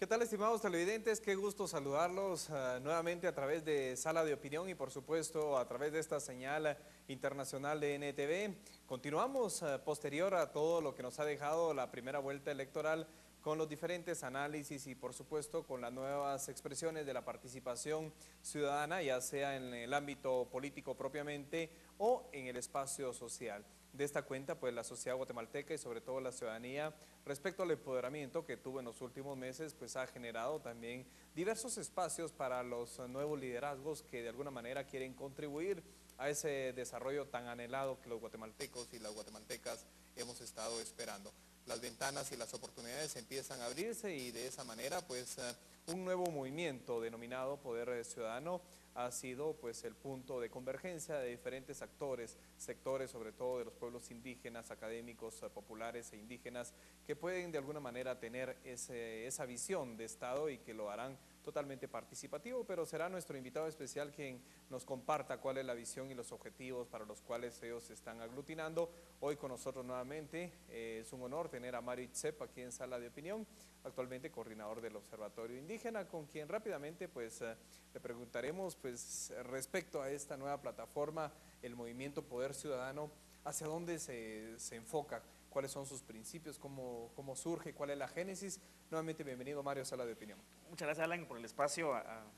¿Qué tal, estimados televidentes? Qué gusto saludarlos nuevamente a través de Sala de Opinión y por supuesto a través de esta señal internacional de NTV. Continuamos posterior a todo lo que nos ha dejado la primera vuelta electoral con los diferentes análisis y por supuesto con las nuevas expresiones de la participación ciudadana, ya sea en el ámbito político propiamente o en el espacio social. De esta cuenta, pues la sociedad guatemalteca y sobre todo la ciudadanía, respecto al empoderamiento que tuvo en los últimos meses, pues ha generado también diversos espacios para los nuevos liderazgos que de alguna manera quieren contribuir a ese desarrollo tan anhelado que los guatemaltecos y las guatemaltecas hemos estado esperando. Las ventanas y las oportunidades empiezan a abrirse y de esa manera pues un nuevo movimiento denominado Poder Ciudadano ha sido pues el punto de convergencia de diferentes actores, sectores sobre todo de los pueblos indígenas, académicos, populares e indígenas que pueden de alguna manera tener esa visión de Estado y que lo harán totalmente participativo, pero será nuestro invitado especial quien nos comparta cuál es la visión y los objetivos para los cuales ellos se están aglutinando. Hoy con nosotros nuevamente es un honor tener a Mario Itzep aquí en Sala de Opinión, actualmente coordinador del Observatorio Indígena, con quien rápidamente pues le preguntaremos pues respecto a esta nueva plataforma, el movimiento Poder Ciudadano, hacia dónde se enfoca, cuáles son sus principios, cómo surge, cuál es la génesis. Nuevamente bienvenido Mario a Sala de Opinión. Muchas gracias, Alan, por el espacio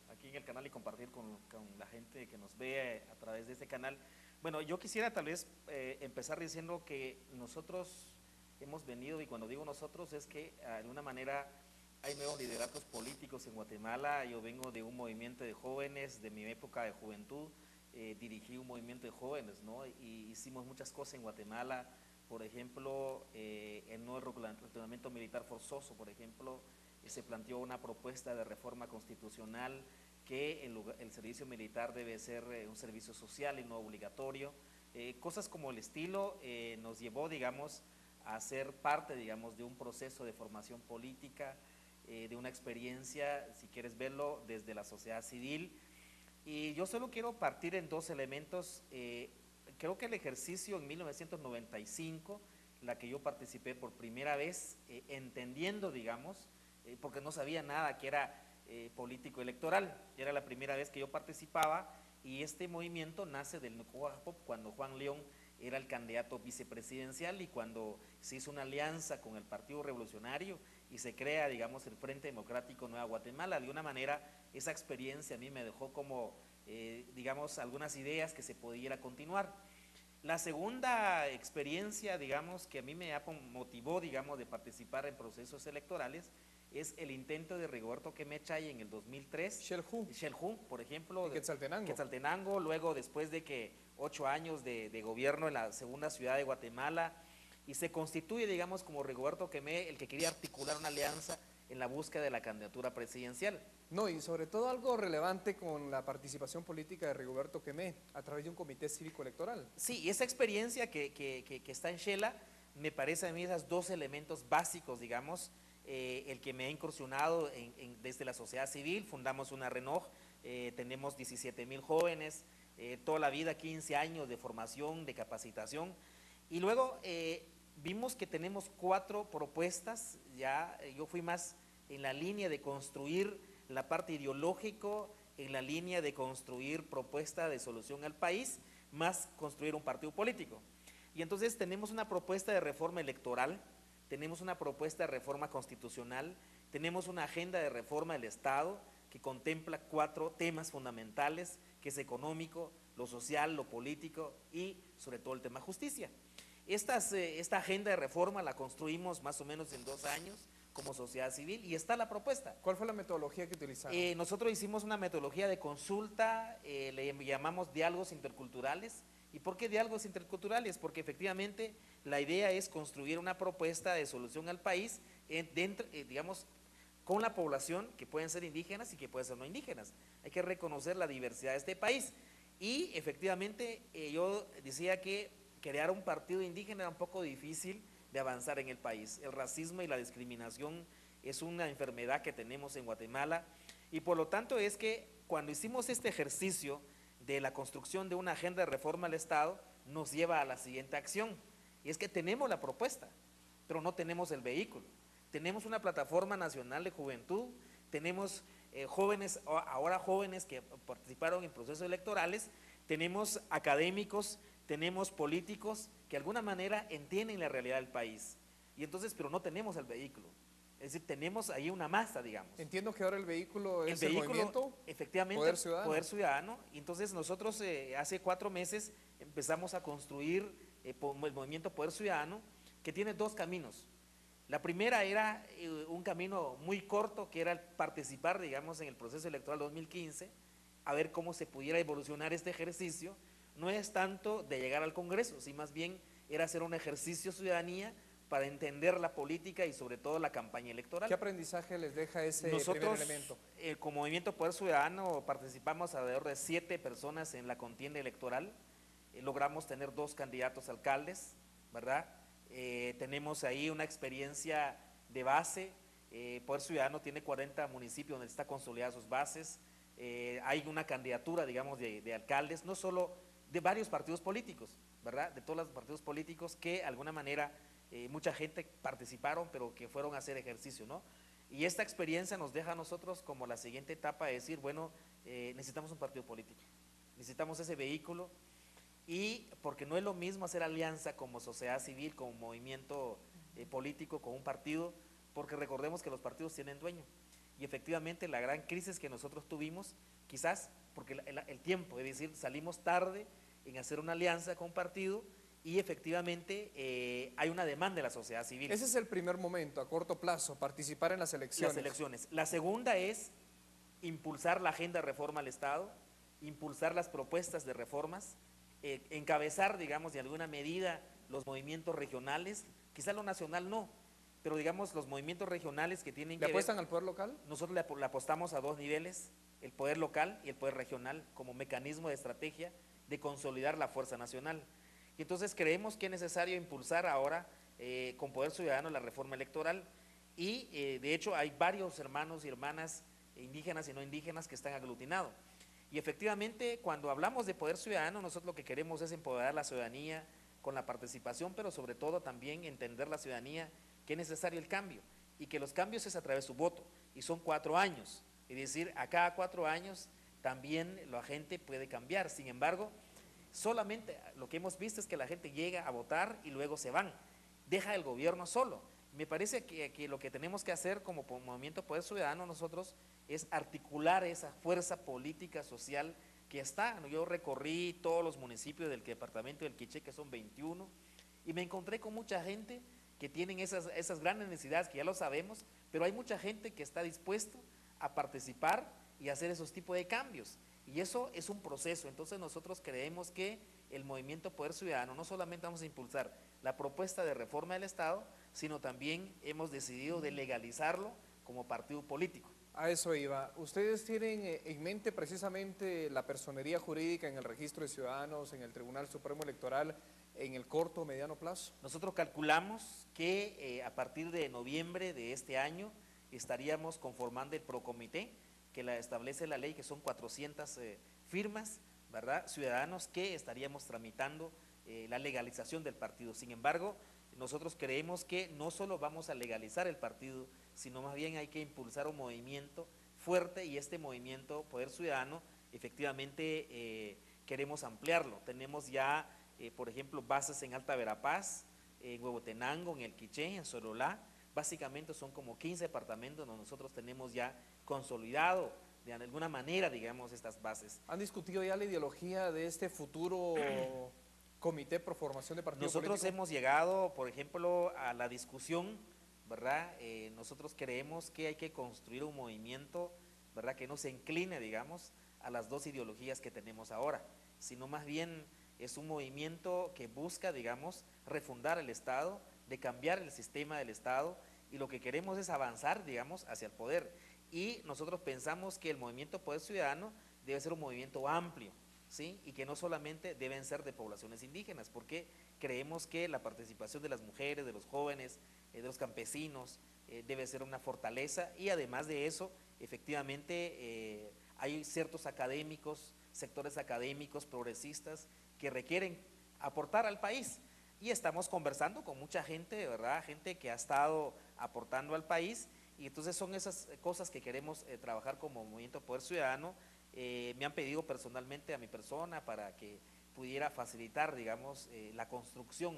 aquí en el canal y compartir con la gente que nos ve a través de este canal. Bueno, yo quisiera tal vez empezar diciendo que nosotros hemos venido, y cuando digo nosotros es que de alguna manera hay nuevos liderazgos políticos en Guatemala. Yo vengo de un movimiento de jóvenes, de mi época de juventud, dirigí un movimiento de jóvenes, ¿no? Y hicimos muchas cosas en Guatemala, por ejemplo, el nuevo reglamento militar forzoso, por ejemplo, se planteó una propuesta de reforma constitucional que el servicio militar debe ser un servicio social y no obligatorio. Cosas como el estilo nos llevó, digamos, a ser parte, digamos, de un proceso de formación política, de una experiencia, si quieres verlo, desde la sociedad civil. Y yo solo quiero partir en dos elementos. Creo que el ejercicio en 1995, la que yo participé por primera vez, entendiendo, digamos, porque no sabía nada que era político electoral, era la primera vez que yo participaba, y este movimiento nace del Nucuajpop cuando Juan León era el candidato vicepresidencial y cuando se hizo una alianza con el Partido Revolucionario y se crea, digamos, el Frente Democrático Nueva Guatemala. De una manera, esa experiencia a mí me dejó como, digamos, algunas ideas que se pudiera continuar. La segunda experiencia, digamos, que a mí me motivó, digamos, de participar en procesos electorales es el intento de Rigoberto Kemechay en el 2003. Xelhú, por ejemplo. Quetzaltenango, luego después de que 8 años de gobierno en la segunda ciudad de Guatemala, y se constituye, digamos, como Rigoberto Kemé, el que quería articular una alianza en la búsqueda de la candidatura presidencial. No, y sobre todo algo relevante con la participación política de Rigoberto Kemé a través de un comité cívico electoral. Sí, y esa experiencia que está en Xela, me parece a mí esos dos elementos básicos, digamos, el que me ha incursionado desde la sociedad civil. Fundamos una RENOJ, tenemos 17,000 jóvenes, toda la vida 15 años de formación, de capacitación, y luego vimos que tenemos 4 propuestas. Ya yo fui más en la línea de construir la parte ideológico, en la línea de construir propuesta de solución al país, más construir un partido político. Y entonces tenemos una propuesta de reforma electoral, tenemos una propuesta de reforma constitucional, tenemos una agenda de reforma del Estado que contempla 4 temas fundamentales, que es económico, lo social, lo político y sobre todo el tema justicia. Esta agenda de reforma la construimos más o menos en 2 años como sociedad civil y está la propuesta. ¿Cuál fue la metodología que utilizaron? Nosotros hicimos una metodología de consulta, le llamamos diálogos interculturales. ¿Y por qué diálogos interculturales? Porque efectivamente la idea es construir una propuesta de solución al país digamos, con la población que pueden ser indígenas y que pueden ser no indígenas. Hay que reconocer la diversidad de este país. Y efectivamente yo decía que crear un partido indígena era un poco difícil de avanzar en el país. El racismo y la discriminación es una enfermedad que tenemos en Guatemala, y por lo tanto es que cuando hicimos este ejercicio de la construcción de una agenda de reforma al Estado, nos lleva a la siguiente acción, y es que tenemos la propuesta, pero no tenemos el vehículo. tenemos una plataforma nacional de juventud, tenemos jóvenes, ahora jóvenes que participaron en procesos electorales, tenemos académicos, tenemos políticos que de alguna manera entienden la realidad del país. Y entonces, pero no tenemos el vehículo. Es decir, tenemos ahí una masa, digamos. Entiendo que ahora el vehículo es el movimiento efectivamente, Poder Ciudadano. Y entonces nosotros hace 4 meses empezamos a construir el movimiento Poder Ciudadano, que tiene 2 caminos. La primera era un camino muy corto, que era participar, digamos, en el proceso electoral 2015, a ver cómo se pudiera evolucionar este ejercicio. No es tanto de llegar al Congreso, sino más bien era hacer un ejercicio de ciudadanía para entender la política y sobre todo la campaña electoral. ¿Qué aprendizaje les deja ese Nosotros, primer elemento? Como Movimiento Poder Ciudadano participamos alrededor de 7 personas en la contienda electoral, logramos tener 2 candidatos a alcaldes, ¿verdad? Tenemos ahí una experiencia de base. Poder Ciudadano tiene 40 municipios donde está consolidada sus bases. Hay una candidatura, digamos, de alcaldes, no solo de varios partidos políticos, ¿verdad? De todos los partidos políticos que de alguna manera mucha gente participaron, pero que fueron a hacer ejercicio, ¿no? Y esta experiencia nos deja a nosotros como la siguiente etapa de decir, bueno, necesitamos un partido político, necesitamos ese vehículo, y porque no es lo mismo hacer alianza como sociedad civil, como movimiento político, con un partido, porque recordemos que los partidos tienen dueño. Y efectivamente la gran crisis que nosotros tuvimos, quizás porque el tiempo, es decir, salimos tarde en hacer una alianza con un partido, y efectivamente hay una demanda de la sociedad civil. Ese es el primer momento, a corto plazo, participar en las elecciones. La segunda es impulsar la agenda de reforma al Estado, impulsar las propuestas de reformas, encabezar, digamos, de alguna medida los movimientos regionales, quizá lo nacional no, pero digamos los movimientos regionales que tienen que ver… ¿Le apuestan al poder local? Nosotros le apostamos a 2 niveles, el poder local y el poder regional, como mecanismo de estrategia de consolidar la fuerza nacional. Y entonces creemos que es necesario impulsar ahora con Poder Ciudadano la reforma electoral, y de hecho hay varios hermanos y hermanas indígenas y no indígenas que están aglutinados. Y efectivamente cuando hablamos de Poder Ciudadano, nosotros lo que queremos es empoderar a la ciudadanía con la participación, pero sobre todo también entender la ciudadanía que es necesario el cambio, y que los cambios es a través de su voto, y son 4 años, es decir, a cada 4 años también la gente puede cambiar. Sin embargo, solamente lo que hemos visto es que la gente llega a votar y luego se van, deja el gobierno solo. Me parece que lo que tenemos que hacer como Movimiento Poder Ciudadano nosotros es articular esa fuerza política social que está. Yo recorrí todos los municipios del departamento del Quiché, que son 21, y me encontré con mucha gente que tienen esas grandes necesidades que ya lo sabemos, pero hay mucha gente que está dispuesto a participar y hacer esos tipos de cambios. Y eso es un proceso. Entonces nosotros creemos que el Movimiento Poder Ciudadano no solamente vamos a impulsar la propuesta de reforma del Estado, sino también hemos decidido de legalizarlo como partido político. A eso iba. ¿Ustedes tienen en mente precisamente la personería jurídica en el registro de ciudadanos, en el Tribunal Supremo Electoral, en el corto o mediano plazo? Nosotros calculamos que a partir de noviembre de este año estaríamos conformando el Procomité, que establece la ley, que son 400 firmas, ¿verdad?, ciudadanos que estaríamos tramitando la legalización del partido. Sin embargo, nosotros creemos que no solo vamos a legalizar el partido, sino más bien hay que impulsar un movimiento fuerte, y este movimiento Poder Ciudadano efectivamente queremos ampliarlo. Tenemos ya, por ejemplo, bases en Alta Verapaz, en Huehuetenango, en El Quiché, en Sololá. Básicamente son como 15 departamentos donde nosotros tenemos ya consolidado de alguna manera, digamos, estas bases. ¿Han discutido ya la ideología de este futuro comité pro formación de partido Nosotros político? hemos llegado, por ejemplo, a la discusión, ¿verdad? Nosotros creemos que hay que construir un movimiento, ¿verdad?, que no se incline, digamos, a las 2 ideologías que tenemos ahora, sino más bien es un movimiento que busca, digamos, refundar el Estado, de cambiar el sistema del Estado, y lo que queremos es avanzar, digamos, hacia el poder. Y nosotros pensamos que el Movimiento Poder Ciudadano debe ser un movimiento amplio, ¿sí?, y que no solamente deben ser de poblaciones indígenas, porque creemos que la participación de las mujeres, de los jóvenes, de los campesinos, debe ser una fortaleza. Y además de eso, efectivamente, hay ciertos académicos, sectores académicos progresistas que requieren aportar al país. y estamos conversando con mucha gente, ¿verdad? Gente que ha estado aportando al país, y entonces son esas cosas que queremos trabajar como Movimiento Poder Ciudadano. Me han pedido personalmente a mi persona para que pudiera facilitar, digamos, la construcción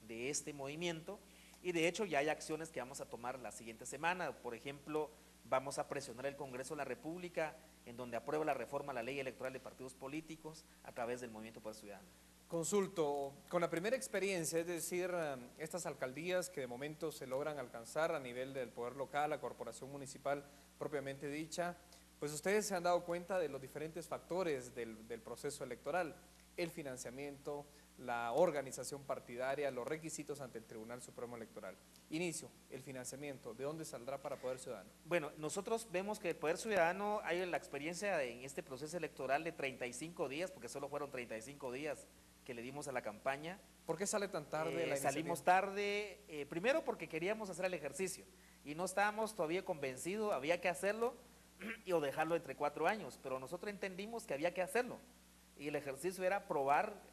de este movimiento, y de hecho ya hay acciones que vamos a tomar la siguiente semana. Por ejemplo, vamos a presionar el Congreso de la República en donde apruebe la reforma a la ley electoral de partidos políticos a través del Movimiento Poder Ciudadano. Consulto, con la primera experiencia, es decir, estas alcaldías que de momento se logran alcanzar a nivel del poder local, la corporación municipal propiamente dicha, pues ustedes se han dado cuenta de los diferentes factores del proceso electoral, el financiamiento, la organización partidaria, los requisitos ante el Tribunal Supremo Electoral. Inicio, el financiamiento, ¿de dónde saldrá para Poder Ciudadano? Bueno, nosotros vemos que el Poder Ciudadano hay la experiencia en este proceso electoral de 35 días, porque solo fueron 35 días que le dimos a la campaña. ¿Por qué sale tan tarde la iniciativa? Salimos tarde, primero porque queríamos hacer el ejercicio y no estábamos todavía convencidos, había que hacerlo o dejarlo entre 4 años, pero nosotros entendimos que había que hacerlo, y el ejercicio era probar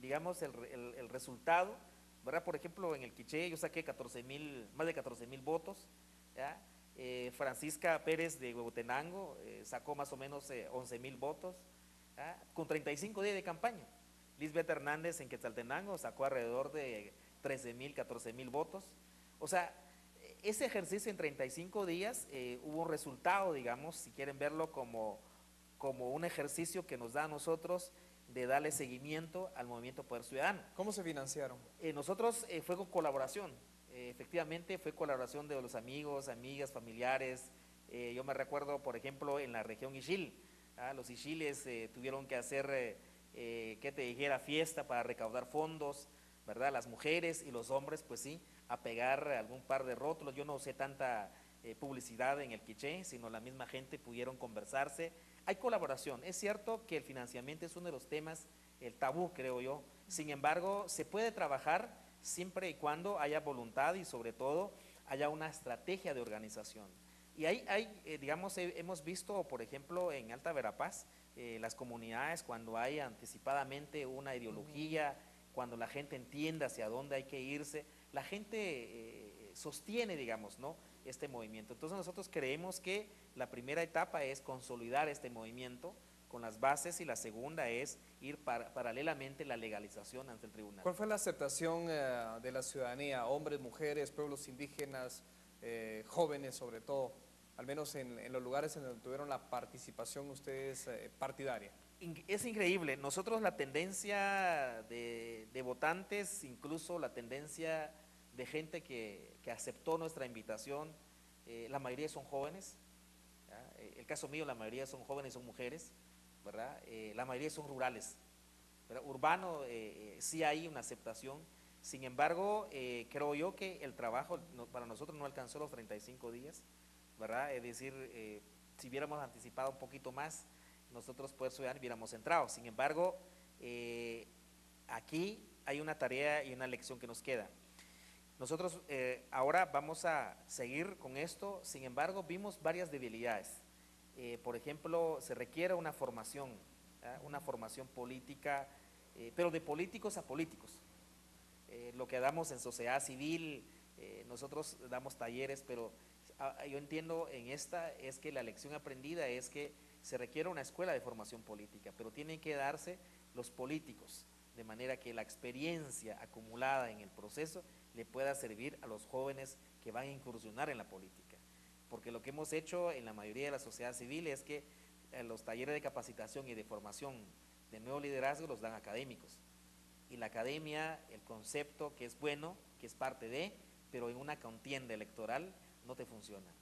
digamos, el resultado, ¿verdad? Por ejemplo, en el Quiché yo saqué más de 14,000 votos, ¿ya? Francisca Pérez de Huehuetenango sacó más o menos 11,000 votos, ¿ya? Con 35 días de campaña. Lisbeth Hernández en Quetzaltenango sacó alrededor de 13,000, 14,000 votos. O sea, ese ejercicio en 35 días hubo un resultado, digamos, si quieren verlo como un ejercicio que nos da a nosotros de darle seguimiento al Movimiento Poder Ciudadano. ¿Cómo se financiaron? Nosotros fue con colaboración, efectivamente fue colaboración de los amigos, amigas, familiares. Yo me recuerdo, por ejemplo, en la región Ixil, los Ixiles tuvieron que hacer, que te dijera, fiesta para recaudar fondos, ¿verdad? Las mujeres y los hombres, pues sí, a pegar algún par de rótulos. Yo no usé tanta publicidad en el Quiché, sino la misma gente pudieron conversarse. Hay colaboración. Es cierto que el financiamiento es uno de los temas, el tabú, creo yo. Sin embargo, se puede trabajar siempre y cuando haya voluntad y sobre todo haya una estrategia de organización. Y digamos, hemos visto, por ejemplo, en Alta Verapaz, las comunidades, cuando hay anticipadamente una ideología, cuando la gente entiende hacia dónde hay que irse, la gente sostiene, digamos, ¿no?, este movimiento. Entonces nosotros creemos que la primera etapa es consolidar este movimiento con las bases, y la segunda es ir paralelamente la legalización ante el tribunal. ¿Cuál fue la aceptación de la ciudadanía, hombres, mujeres, pueblos indígenas, jóvenes sobre todo, al menos en los lugares en donde tuvieron la participación ustedes partidaria? Es increíble. Nosotros la tendencia de votantes, incluso la tendencia de gente que aceptó nuestra invitación, la mayoría son jóvenes, ¿ya? El caso mío, la mayoría son jóvenes, son mujeres, ¿verdad? La mayoría son rurales, ¿verdad? Urbano, sí hay una aceptación. Sin embargo, creo yo que el trabajo para nosotros no alcanzó los 35 días, ¿verdad? Es decir, si hubiéramos anticipado un poquito más, nosotros Poder Ciudadano hubiéramos entrado. Sin embargo, aquí hay una tarea y una lección que nos queda. Nosotros ahora vamos a seguir con esto. Sin embargo, vimos varias debilidades. Por ejemplo, se requiere una formación política, pero de políticos a políticos. Lo que damos en sociedad civil, nosotros damos talleres, pero yo entiendo en esta es que la lección aprendida es que se requiere una escuela de formación política, pero tienen que darse los políticos, de manera que la experiencia acumulada en el proceso le pueda servir a los jóvenes que van a incursionar en la política. Porque lo que hemos hecho en la mayoría de la sociedad civil es que los talleres de capacitación y de formación de nuevo liderazgo los dan académicos. Y la academia, el concepto que es bueno, que es parte de, pero en una contienda electoral no te funciona.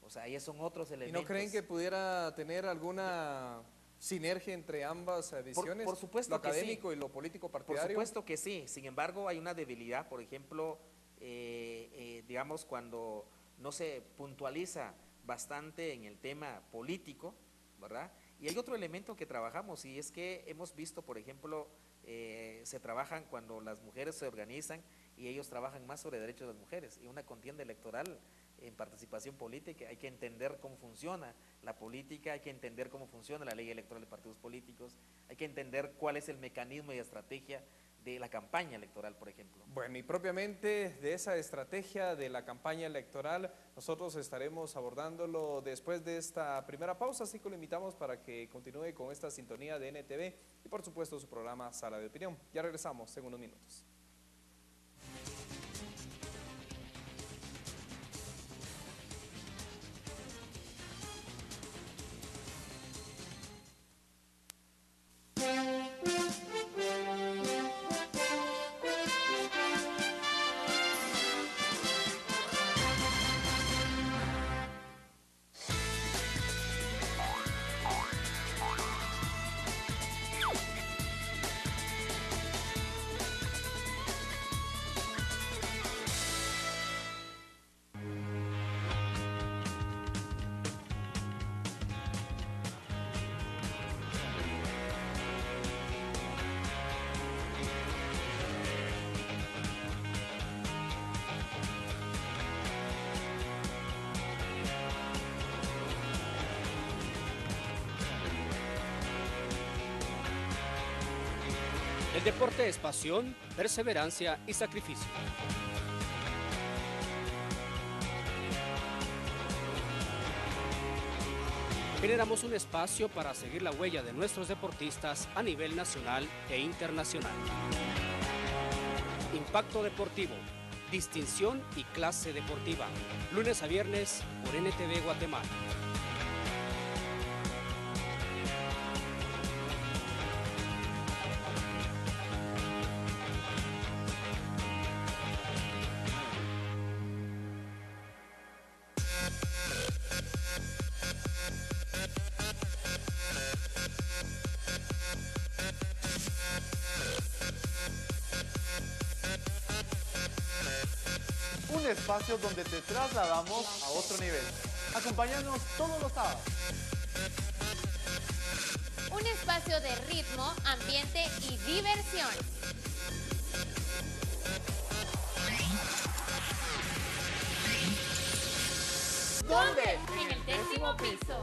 O sea, ahí son otros elementos. ¿Y no creen que pudiera tener alguna sinergia entre ambas visiones? Por supuesto lo que sí. académico y lo político partidario. Por supuesto que sí. Sin embargo, hay una debilidad, por ejemplo, digamos, cuando no se puntualiza bastante en el tema político, ¿verdad? Y hay otro elemento que trabajamos, y es que hemos visto, por ejemplo, se trabajan cuando las mujeres se organizan y ellos trabajan más sobre derechos de las mujeres. Y una contienda electoral en participación política hay que entender cómo funciona la política, hay que entender cómo funciona la ley electoral de partidos políticos, hay que entender cuál es el mecanismo y estrategia de la campaña electoral, por ejemplo? Bueno, y propiamente de esa estrategia de la campaña electoral, nosotros estaremos abordándolo después de esta primera pausa, así que lo invitamos para que continúe con esta sintonía de NTV y por supuesto su programa Sala de Opinión. Ya regresamos en unos minutos. El deporte es pasión, perseverancia y sacrificio. Generamos un espacio para seguir la huella de nuestros deportistas a nivel nacional e internacional. Impacto deportivo, distinción y clase deportiva. Lunes a viernes por NTV Guatemala. Un espacio donde te trasladamos a otro nivel. Acompáñanos todos los sábados. Un espacio de ritmo, ambiente y diversión. ¿Dónde? En el 10º piso.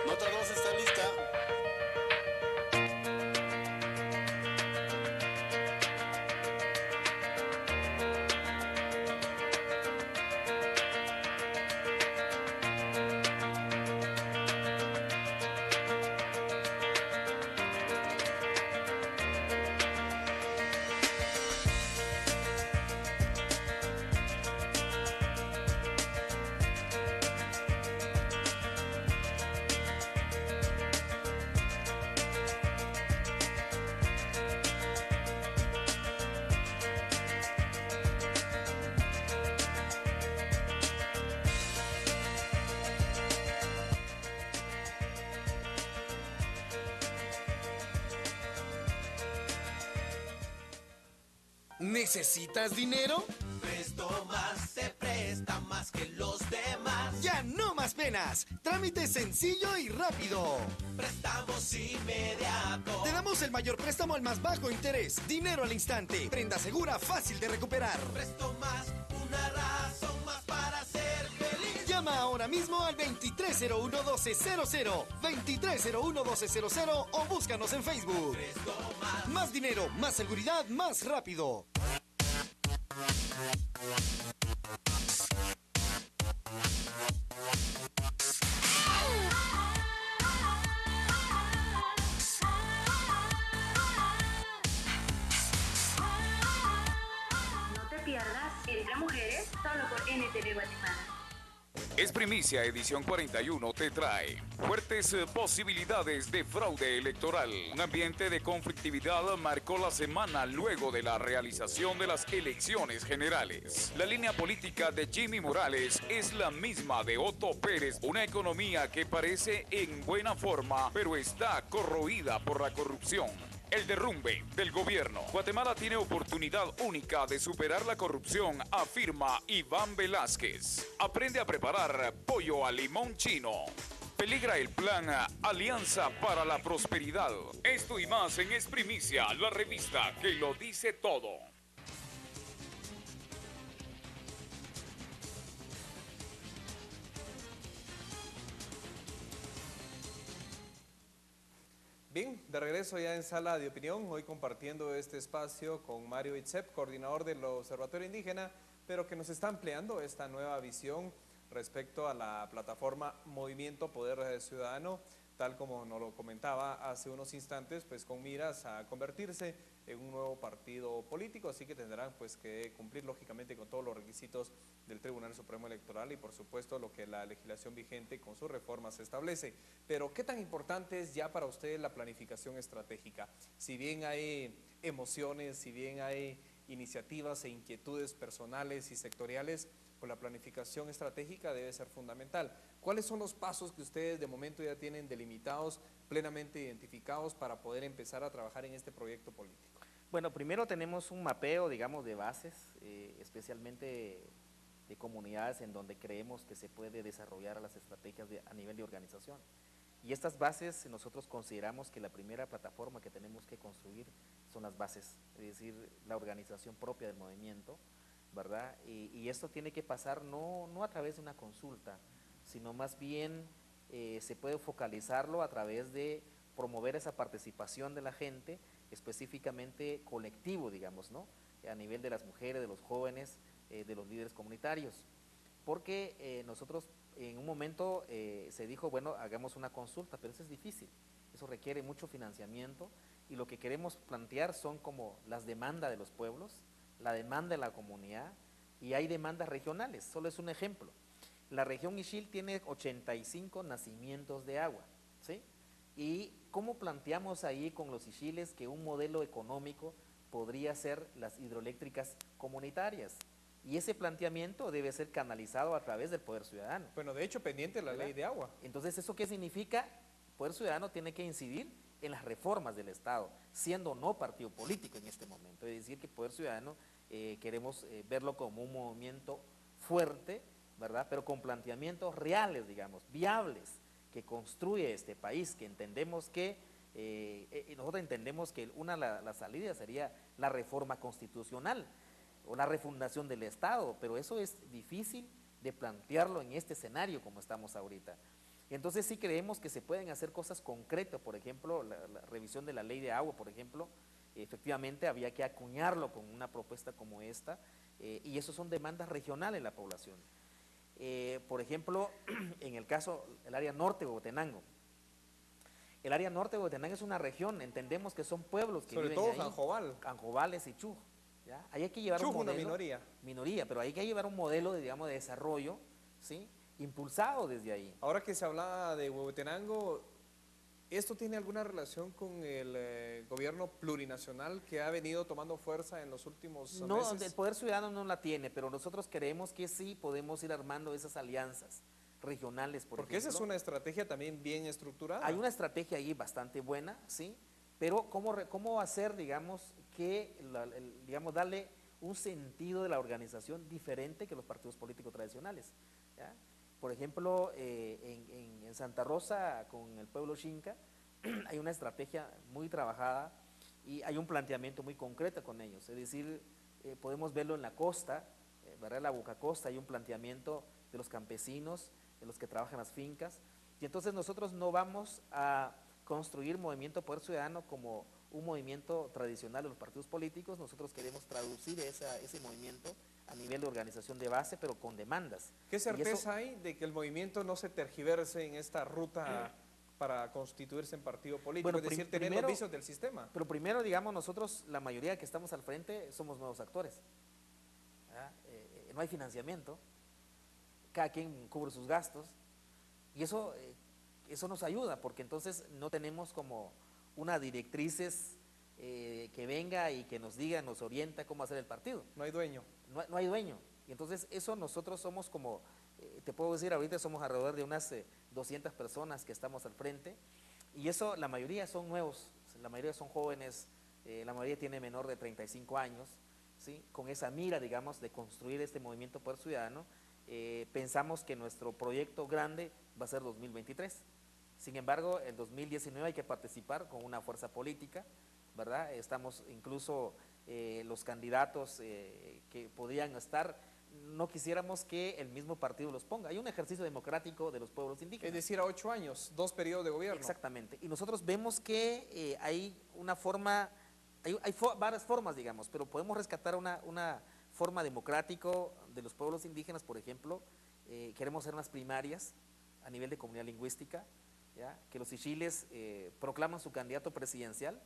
Nota 2 está lista. ¿Necesitas dinero? Presto Más se presta más que los demás. ¡Ya no más penas! Trámite sencillo y rápido. Prestamos inmediato. Te damos el mayor préstamo al más bajo interés. Dinero al instante. Prenda segura, fácil de recuperar. Presto Más, una razón más para ser feliz. Llama ahora mismo al 2301-1200, 2301-1200 o búscanos en Facebook. Presto Más. Más dinero, más seguridad, más rápido. No te pierdas Entre Mujeres, solo por NTV Guatemala. Es Primicia edición 41 te trae fuertes posibilidades de fraude electoral. Un ambiente de conflictividad marcó la semana luego de la realización de las elecciones generales. La línea política de Jimmy Morales es la misma de Otto Pérez, una economía que parece en buena forma, pero está corroída por la corrupción. El derrumbe del gobierno. Guatemala tiene oportunidad única de superar la corrupción, afirma Iván Velázquez. Aprende a preparar pollo al limón chino. Peligra el plan Alianza para la Prosperidad. Esto y más en Es Primicia, la revista que lo dice todo. Bien, de regreso ya en Sala de Opinión, hoy compartiendo este espacio con Mario Itzep, coordinador del Observatorio Indígena, pero que nos está ampliando esta nueva visión respecto a la plataforma Movimiento Poder Ciudadano, tal como nos lo comentaba hace unos instantes, pues con miras a convertirse en un nuevo partido político, así que tendrán pues que cumplir lógicamente con todos los requisitos del Tribunal Supremo Electoral y por supuesto lo que la legislación vigente con sus reformas establece. Pero ¿qué tan importante es ya para ustedes la planificación estratégica? Si bien hay emociones, si bien hay iniciativas e inquietudes personales y sectoriales, pues la planificación estratégica debe ser fundamental. ¿Cuáles son los pasos que ustedes de momento ya tienen delimitados, plenamente identificados para poder empezar a trabajar en este proyecto político? Bueno, primero tenemos un mapeo, digamos, de bases, especialmente de comunidades en donde creemos que se puede desarrollar las estrategias a nivel de organización. Y estas bases nosotros consideramos que la primera plataforma que tenemos que construir son las bases, es decir, la organización propia del movimiento, ¿verdad? Y esto tiene que pasar no a través de una consulta, sino más bien se puede focalizarlo a través de promover esa participación de la gente, específicamente colectivo, digamos, ¿no? A nivel de las mujeres, de los jóvenes, de los líderes comunitarios. Porque nosotros en un momento se dijo, bueno, hagamos una consulta, pero eso es difícil, eso requiere mucho financiamiento y lo que queremos plantear son como las demandas de los pueblos, la demanda de la comunidad y hay demandas regionales, solo es un ejemplo. La región Ixil tiene 85 nacimientos de agua, ¿sí? Y ¿cómo planteamos ahí con los Ixiles que un modelo económico podría ser las hidroeléctricas comunitarias? Y ese planteamiento debe ser canalizado a través del Poder Ciudadano. Bueno, de hecho, pendiente de la ley de agua. Entonces, ¿eso qué significa? El Poder Ciudadano tiene que incidir en las reformas del Estado, siendo no partido político en este momento. Es decir, que el Poder Ciudadano queremos verlo como un movimiento fuerte, ¿verdad? Pero con planteamientos reales, digamos, viables, que construye este país, que entendemos que, nosotros entendemos que una de las salidas sería la reforma constitucional o la refundación del Estado, pero eso es difícil de plantearlo en este escenario como estamos ahorita. Entonces sí creemos que se pueden hacer cosas concretas, por ejemplo, la revisión de la ley de agua, por ejemplo, efectivamente había que acuñarlo con una propuesta como esta, y eso son demandas regionales en la población. Por ejemplo, en el caso del área norte de Huehuetenango. El área norte de Huehuetenango es una región, entendemos que son pueblos que sobre viven todo ahí. Janjobal. Janjobales y Chuj. ¿Ya? Ahí hay que llevar un modelo, una minoría, pero hay que llevar un modelo de, digamos, de desarrollo, ¿sí? Impulsado desde ahí. Ahora que se hablaba de Huehuetenango, ¿esto tiene alguna relación con el gobierno plurinacional que ha venido tomando fuerza en los últimos No, meses? el Poder Ciudadano no la tiene, pero nosotros creemos que sí podemos ir armando esas alianzas regionales, Porque esa es una estrategia también bien estructurada. Hay una estrategia ahí bastante buena, ¿sí? Pero ¿cómo hacer, digamos, que, digamos, darle un sentido de la organización diferente que los partidos políticos tradicionales, ¿ya? Por ejemplo, en Santa Rosa, con el pueblo Xinca, hay una estrategia muy trabajada y hay un planteamiento muy concreto con ellos. Es decir, podemos verlo en la costa, ¿verdad? En la Boca Costa hay un planteamiento de los campesinos, de los que trabajan las fincas, y entonces nosotros no vamos a construir Movimiento Poder Ciudadano como un movimiento tradicional de los partidos políticos. Nosotros queremos traducir ese movimiento a nivel de organización de base, pero con demandas. ¿Qué certeza hay de que el movimiento no se tergiverse en esta ruta para constituirse en partido político? Bueno, es decir, tener los vicios del sistema. Pero primero, digamos, nosotros, la mayoría que estamos al frente, somos nuevos actores. No hay financiamiento, cada quien cubre sus gastos, y eso nos ayuda, porque entonces no tenemos como unas directrices que venga y que nos diga, nos orienta cómo hacer el partido. No hay dueño. No hay dueño. Y entonces eso nosotros somos como, te puedo decir, ahorita somos alrededor de unas 200 personas que estamos al frente, y eso la mayoría son nuevos, la mayoría son jóvenes, la mayoría tiene menor de 35 años, ¿sí? Con esa mira, digamos, de construir este movimiento Poder Ciudadano. Pensamos que nuestro proyecto grande va a ser 2023. Sin embargo, en 2019 hay que participar con una fuerza política, ¿verdad? Estamos incluso los candidatos que podrían estar, no quisiéramos que el mismo partido los ponga. Hay un ejercicio democrático de los pueblos indígenas. Es decir, a 8 años, 2 periodos de gobierno. Exactamente. Y nosotros vemos que hay una forma, varias formas, digamos, pero podemos rescatar una forma democrático de los pueblos indígenas, por ejemplo. Queremos hacer unas primarias a nivel de comunidad lingüística, ¿ya? Que los ichiles proclaman su candidato presidencial,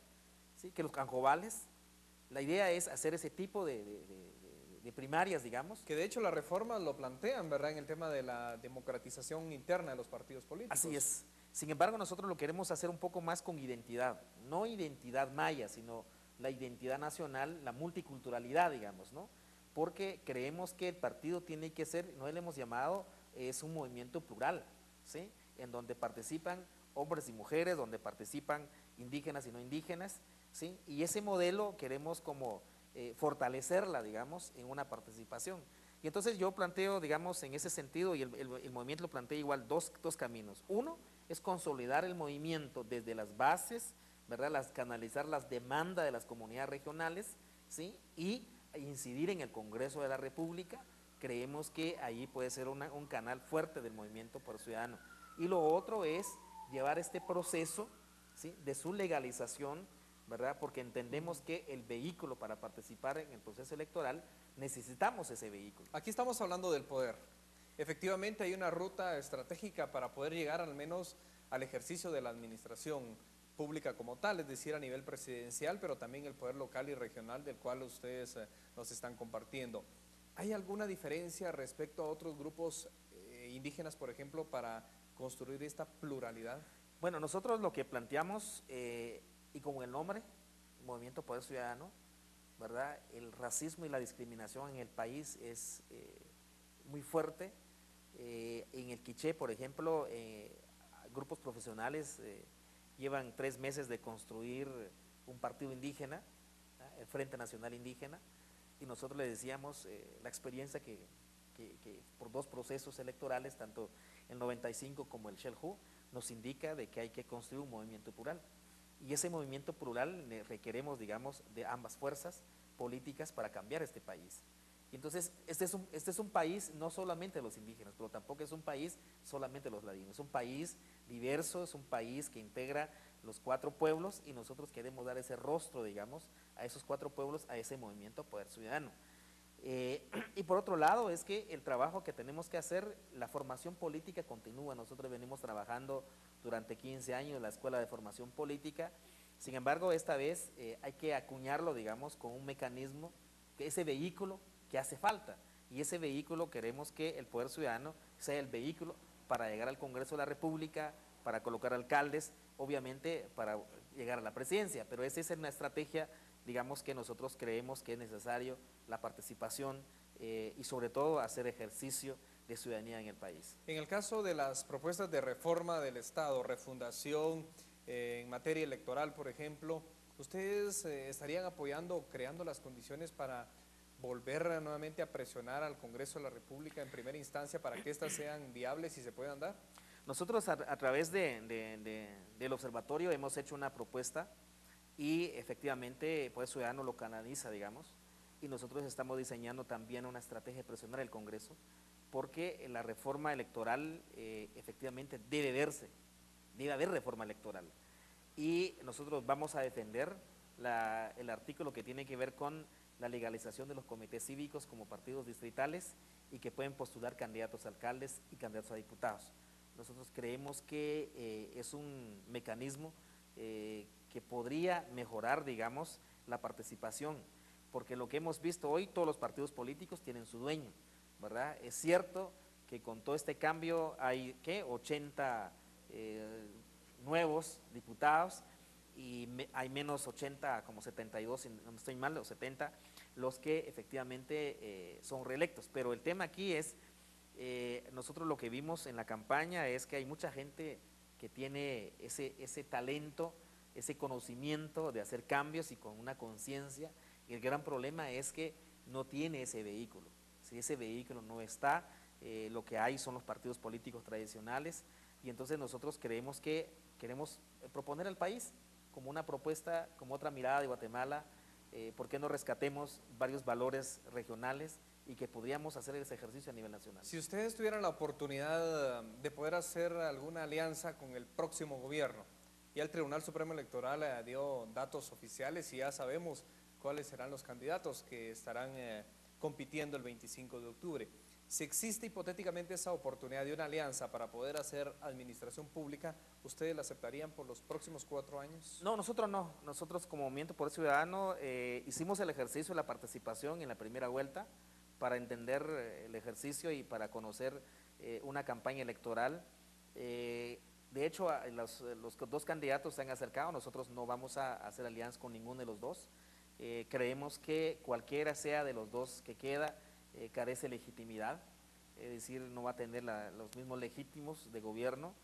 ¿sí? Que los canjobales. La idea es hacer ese tipo de primarias, digamos. Que de hecho las reformas lo plantean, ¿verdad? En el tema de la democratización interna de los partidos políticos. Así es. Sin embargo, nosotros lo queremos hacer un poco más con identidad, no identidad maya, sino la identidad nacional, la multiculturalidad, digamos, ¿no? Porque creemos que el partido tiene que ser, no le hemos llamado, es un movimiento plural, ¿sí? En donde participan hombres y mujeres, donde participan indígenas y no indígenas, ¿sí? Y ese modelo queremos como fortalecerla, digamos, en una participación. Y entonces yo planteo, digamos, en ese sentido, y el movimiento lo plantea igual, dos caminos. Uno es consolidar el movimiento desde las bases, ¿verdad? Canalizar las demandas de las comunidades regionales, ¿sí? Y incidir en el Congreso de la República. Creemos que ahí puede ser un canal fuerte del movimiento Poder Ciudadano. Y lo otro es llevar este proceso, ¿sí? De su legalización, ¿verdad? Porque entendemos que el vehículo para participar en el proceso electoral, necesitamos ese vehículo. Aquí estamos hablando del poder. Efectivamente hay una ruta estratégica para poder llegar al menos al ejercicio de la administración pública como tal, es decir, a nivel presidencial, pero también el poder local y regional del cual ustedes nos están compartiendo. ¿Hay alguna diferencia respecto a otros grupos indígenas, por ejemplo, para construir esta pluralidad? Bueno, nosotros lo que planteamos, y con el nombre, Movimiento Poder Ciudadano, ¿verdad? El racismo y la discriminación en el país es muy fuerte. En el Quiché, por ejemplo, grupos profesionales llevan 3 meses de construir un partido indígena, el Frente Nacional Indígena, y nosotros le decíamos la experiencia que por 2 procesos electorales, tanto el 95 como el Xelhu, nos indica de que hay que construir un movimiento plural. Y ese movimiento plural requeremos, digamos, de ambas fuerzas políticas para cambiar este país. Y entonces, este es un país no solamente de los indígenas, pero tampoco es un país solamente de los ladinos. Es un país diverso, es un país que integra los 4 pueblos y nosotros queremos dar ese rostro, digamos, a esos 4 pueblos, a ese movimiento Poder Ciudadano. Y por otro lado es que el trabajo que tenemos que hacer, la formación política continúa. Nosotros venimos trabajando durante 15 años en la Escuela de Formación Política. Sin embargo, esta vez hay que acuñarlo, digamos, con un mecanismo, que ese vehículo que hace falta. Y ese vehículo queremos que el Poder Ciudadano sea el vehículo para llegar al Congreso de la República, para colocar alcaldes, obviamente para llegar a la presidencia. Pero esa es una estrategia, digamos, que nosotros creemos que es necesario la participación y sobre todo hacer ejercicio de ciudadanía en el país. En el caso de las propuestas de reforma del Estado, refundación en materia electoral, por ejemplo, ¿ustedes estarían apoyando, creando las condiciones para volver nuevamente a presionar al Congreso de la República en primera instancia para que éstas sean viables y se puedan dar? Nosotros a través del observatorio hemos hecho una propuesta y efectivamente Poder Ciudadano lo canaliza, digamos, y nosotros estamos diseñando también una estrategia de presionar al Congreso, porque la reforma electoral efectivamente debe verse, debe haber reforma electoral. Y nosotros vamos a defender el artículo que tiene que ver con la legalización de los comités cívicos como partidos distritales y que pueden postular candidatos a alcaldes y candidatos a diputados. Nosotros creemos que es un mecanismo que podría mejorar, digamos, la participación, porque lo que hemos visto hoy, todos los partidos políticos tienen su dueño, ¿verdad? Es cierto que con todo este cambio hay, ¿qué? 80 nuevos diputados y hay menos 80, como 72, si no estoy mal, o 70, los que efectivamente son reelectos. Pero el tema aquí es, nosotros lo que vimos en la campaña es que hay mucha gente que tiene ese talento, ese conocimiento de hacer cambios y con una conciencia, y el gran problema es que no tiene ese vehículo. Si ese vehículo no está, lo que hay son los partidos políticos tradicionales, y entonces nosotros queremos proponer al país como una propuesta, como otra mirada de Guatemala, ¿por qué no rescatemos varios valores regionales y que podríamos hacer ese ejercicio a nivel nacional? Si ustedes tuvieran la oportunidad de poder hacer alguna alianza con el próximo gobierno, ya el Tribunal Supremo Electoral dio datos oficiales y ya sabemos cuáles serán los candidatos que estarán compitiendo el 25 de octubre. Si existe hipotéticamente esa oportunidad de una alianza para poder hacer administración pública, ¿ustedes la aceptarían por los próximos 4 años? No, nosotros no. Nosotros como Movimiento Poder Ciudadano hicimos el ejercicio de la participación en la primera vuelta para entender el ejercicio y para conocer una campaña electoral. De hecho, los 2 candidatos se han acercado, nosotros no vamos a hacer alianza con ninguno de los 2. Creemos que cualquiera sea de los 2 que queda, carece de legitimidad, es decir, no va a tener los mismos legítimos de gobierno,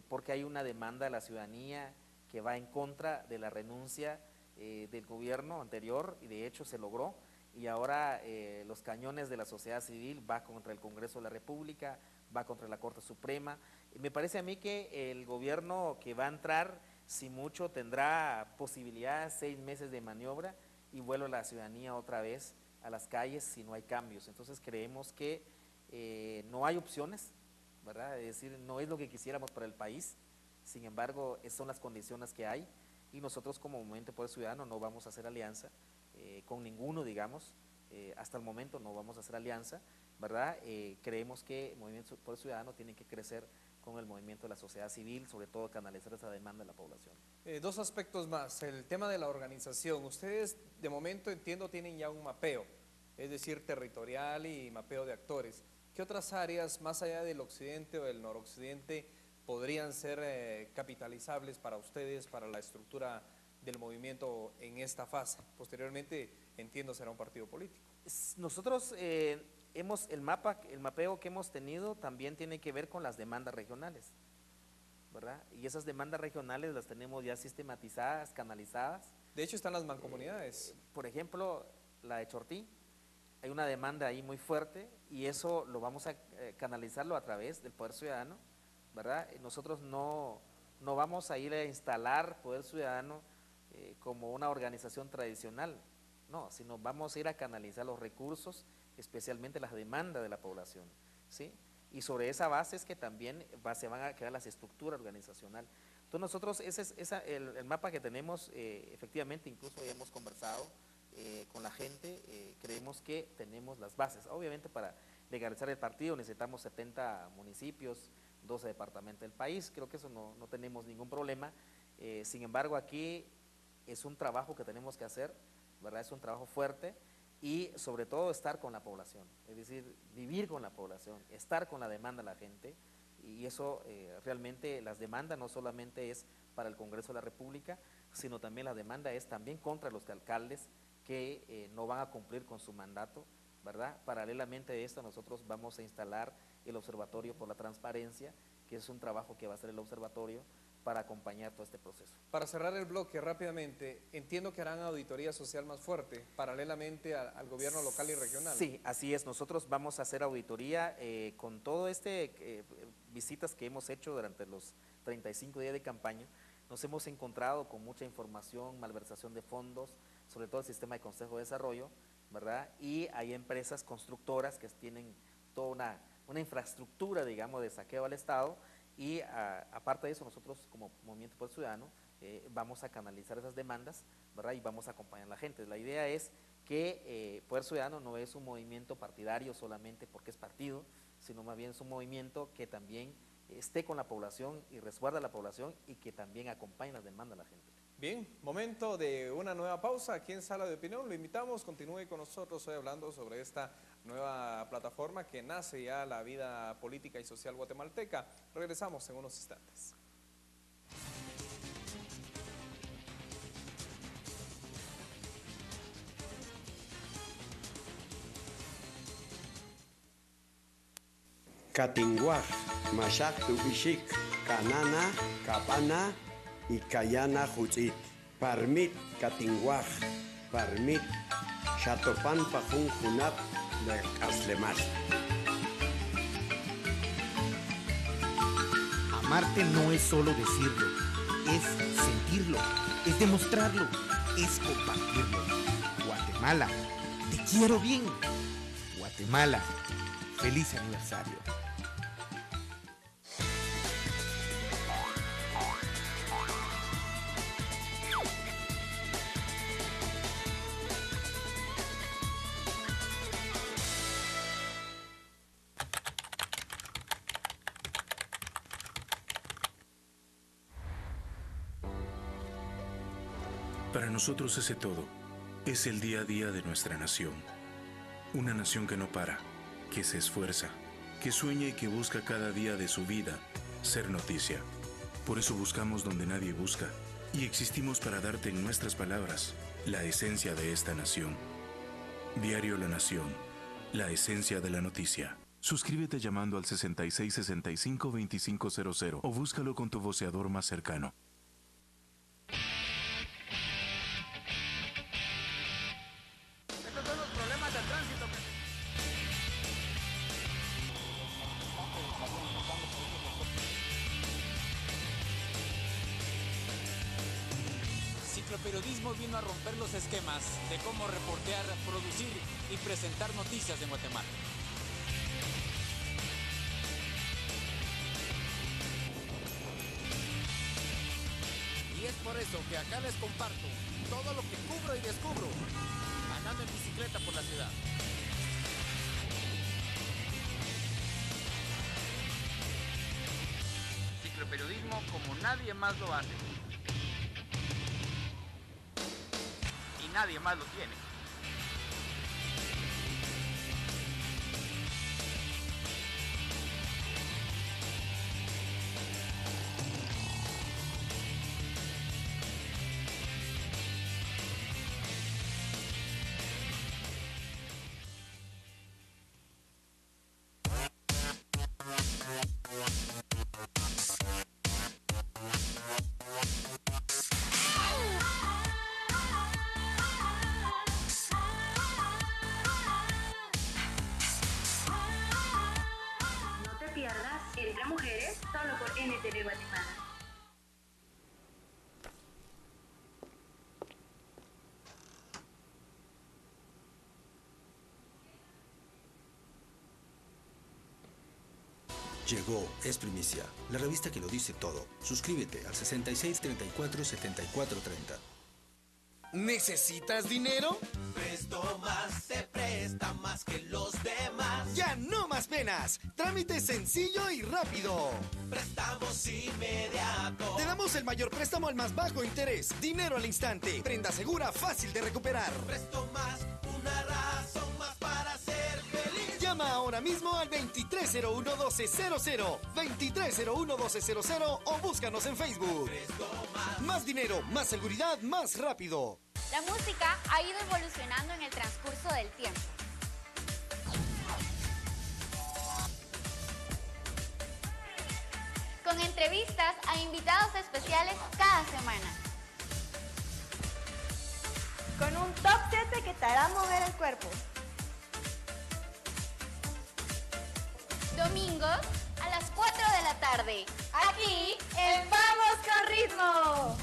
porque hay una demanda de la ciudadanía que va en contra de la renuncia del gobierno anterior, y de hecho se logró, y ahora los cañones de la sociedad civil va contra el Congreso de la República, va contra la Corte Suprema. Me parece a mí que el gobierno que va a entrar, si mucho, tendrá posibilidades, 6 meses de maniobra, y vuelve la ciudadanía otra vez a las calles si no hay cambios. Entonces creemos que no hay opciones, ¿verdad? Es decir, no es lo que quisiéramos para el país, sin embargo, son las condiciones que hay, y nosotros como Movimiento Poder Ciudadano no vamos a hacer alianza con ninguno, digamos, hasta el momento no vamos a hacer alianza, ¿verdad? Creemos que Movimiento Poder Ciudadano tiene que crecer con el movimiento de la sociedad civil, sobre todo canalizar esa demanda de la población. 2 aspectos más, el tema de la organización. Ustedes de momento, entiendo, tienen ya un mapeo, es decir, territorial y mapeo de actores. ¿Qué otras áreas, más allá del occidente o del noroccidente, podrían ser capitalizables para ustedes, para la estructura del movimiento en esta fase? Posteriormente, entiendo, será un partido político. Nosotros el mapeo que hemos tenido también tiene que ver con las demandas regionales, ¿verdad? Y esas demandas regionales las tenemos ya sistematizadas, canalizadas. De hecho, están las mancomunidades. Por ejemplo, la de Chortí, hay una demanda ahí muy fuerte, y eso lo vamos a canalizarlo a través del Poder Ciudadano, ¿verdad? Nosotros no vamos a ir a instalar Poder Ciudadano como una organización tradicional, no, sino vamos a ir a canalizar los recursos, especialmente las demandas de la población, ¿sí? Y sobre esa base es que también se van a crear las estructuras organizacionales. Entonces nosotros, ese es el mapa que tenemos, efectivamente, incluso ya hemos conversado con la gente, creemos que tenemos las bases. Obviamente para legalizar el partido necesitamos 70 municipios, 12 departamentos del país, creo que eso no tenemos ningún problema. Sin embargo, aquí es un trabajo que tenemos que hacer, ¿verdad? Es un trabajo fuerte, y sobre todo estar con la población, es decir, vivir con la población, estar con la demanda de la gente, y eso realmente las demandas no solamente es para el Congreso de la República, sino también la demanda es también contra los alcaldes que no van a cumplir con su mandato, ¿verdad? Paralelamente a esto, nosotros vamos a instalar el Observatorio por la Transparencia, que es un trabajo que va a hacer el observatorio para acompañar todo este proceso. Para cerrar el bloque rápidamente, entiendo que harán auditoría social más fuerte, paralelamente al gobierno local y regional. Sí, así es, nosotros vamos a hacer auditoría con todo visitas que hemos hecho durante los 35 días de campaña. Nos hemos encontrado con mucha información, malversación de fondos, sobre todo el sistema de Consejo de Desarrollo, ¿verdad? Y hay empresas constructoras que tienen toda una infraestructura, digamos, de saqueo al Estado, y aparte de eso, nosotros como Movimiento Poder Ciudadano vamos a canalizar esas demandas, ¿verdad? Y vamos a acompañar a la gente. La idea es que Poder Ciudadano no es un movimiento partidario solamente porque es partido, sino más bien es un movimiento que también esté con la población y resguarda a la población, y que también acompañe las demandas de la gente. Bien, momento de una nueva pausa aquí en Sala de Opinión. Lo invitamos, continúe con nosotros hoy hablando sobre esta nueva plataforma que nace ya la vida política y social guatemalteca. Regresamos en unos instantes. Katinguaj, Mashak Tubishik, Kanana, Kapana y Kayana Jutzit. Parmit Katinguaj, Parmit Shatopan Pajun Junap de Aslemas. Amarte no es solo decirlo, es sentirlo, es demostrarlo, es compartirlo. Guatemala, te quiero bien. Guatemala, feliz aniversario. Para nosotros ese todo es el día a día de nuestra nación. Una nación que no para, que se esfuerza, que sueña y que busca cada día de su vida ser noticia. Por eso buscamos donde nadie busca y existimos para darte en nuestras palabras la esencia de esta nación. Diario La Nación, la esencia de la noticia. Suscríbete llamando al 6665-2500 o búscalo con tu voceador más cercano. Cicloperiodismo vino a romper los esquemas de cómo reportear, producir y presentar noticias en Guatemala. Y es por eso que acá les comparto todo lo que cubro y descubro andando en bicicleta por la ciudad. Cicloperiodismo como nadie más lo hace. Y nadie más lo tiene. Entre Mujeres, solo por NTV Guatemala. Llegó, es primicia, la revista que lo dice todo. Suscríbete al 6634-7430. ¿Necesitas dinero? Presto Más se presta más que los demás. ¡Ya no más penas! Trámite sencillo y rápido. Prestamos inmediato. Te damos el mayor préstamo al más bajo interés. Dinero al instante. Prenda segura, fácil de recuperar. Presto Más, una razón más para ser feliz. Llama ahora mismo al 2301-1200, 2301-1200 o búscanos en Facebook. Más dinero, más seguridad, más rápido. La música ha ido evolucionando en el transcurso del tiempo. Con entrevistas a invitados especiales cada semana. Con un top 7 que te hará mover el cuerpo. Domingos a las 4 de la tarde. Aquí en ¡Vamos con ritmo!